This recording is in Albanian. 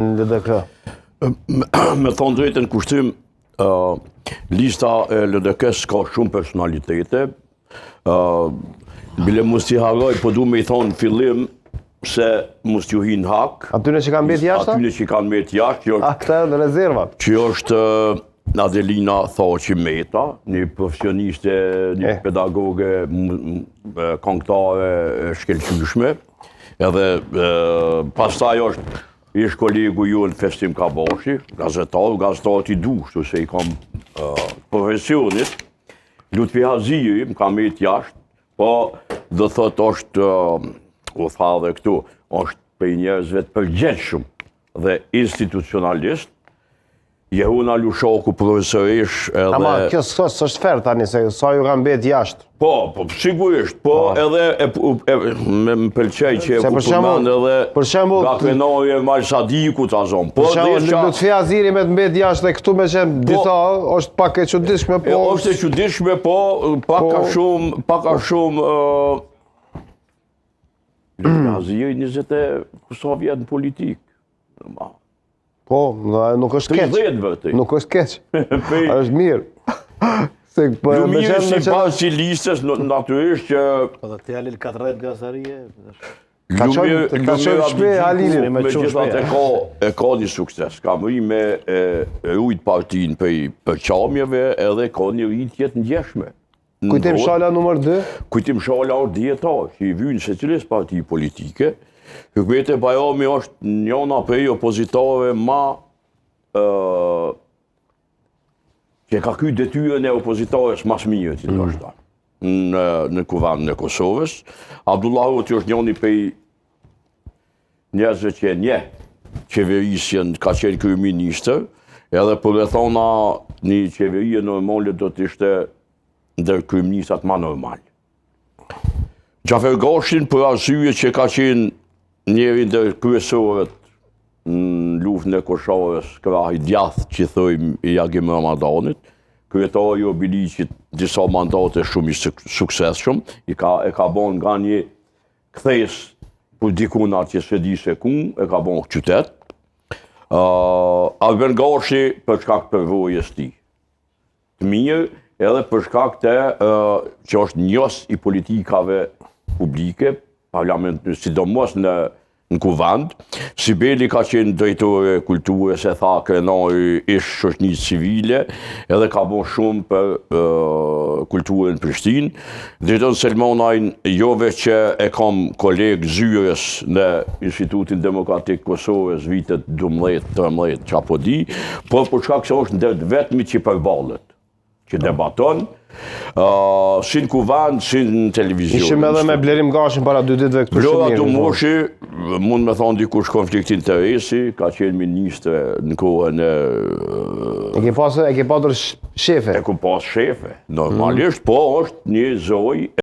LDK? Me thonë drejtën kushtim, lista e LDK-s ka shumë personalitete. Bile mos t'i harroj, po du me i thonë fillim se mos t'ju hinë hak. Atyne që kanë mbet jashtë? Atyne që kanë mbet jashtë. A këta e në rezervat? Që është Adelina Thaçi Meta, një profesioniste, një pedagoge, këngëtare shkëlqyeshme. Edhe pastaj është ish kolegu ju në Festim Kabashi, gazetar i dushtu se i kam profesionit. Lutfi Haziri, më kam mbet jashtë, po dhe thot është, u tha dhe këtu, është për njerëzve të përgjithshëm dhe institucionalist. Jehuna Lushaku profesorish edhe... Ama kjo s'është fair tani, se sa ju kanë mbet jashtë. Po, sigurisht, po edhe më pëlqej që e kuptuman edhe nga krenori e Malsadiku të azon. Për shembull, Lutfi Haziri me të mbet jashtë dhe këtu me qenë disa, është pak e çuditshme, po... Është e çuditshme, po pak a shumë... Lutfi Haziri 20 e kusa vjet në politikë. Po, nuk është keq. 30 vërtej. Nuk është keq. Është mirë. Ju mirë si pas si listës, natyrisht që... Po dhe të Halil 40 gasarije... Ka qënë shpe Halilin. Me gjithat e ka një sukses. Ka mëri me rujt partin për përqamjeve edhe ka një rritjet në gjeshme. Kujtim shala nëmër 2? Kujtim shala është djetar, që i vynë se cilës parti politike. Hükmeti Bajrami është njëna prej opozitave ma që ka ky detyrën e opozitares mas mirë që të është në kuvendin e Kosovës. Abdullah Hoxha është njëni prej njerëzve që nje qeverisjen, ka qenë kryeministër, edhe për e thona një qeverie normale do të ishte ndër kryeministrat ma normal. Gjafer Gashin për arsye që ka qenë njeri ndër kryesorët në luftën e Kosovës, krahi djathtë që thojmë i Agim Ramadanit, kryetari i Obiliqit disa mandate shumë i suksesshëm, e ka bën nga një kthejës për dikuna që se di se ku, e ka bën qytet. Arben Gashi për shkak të përvojës tij. Të mirë, edhe për shkak të që është njës i politikave publike, sidomos në kuvend. Sibeli ka qenë drejtore kulturës, e tha krenari ish shoqënisë civile, edhe ka bën shumë për kulturën në Prishtinë. Drejton Selmonajn, jo veç që e kam koleg zyres në Institutin Demokratik Kosovës vitet 12-13 që apo di, por për shkak se është ndër vetmi që përballet, që debaton, si në kuvend, si në televizion. Ishim edhe me Blerim Gashin para 2 ditëve këtu shumë mirë. Vlora Tomoshi, mund me thonë dikush konflikt interesi, ka qenë ministre në kohën e... E ke pasur shefe? E ku pas shefe, normalisht, po është një zoj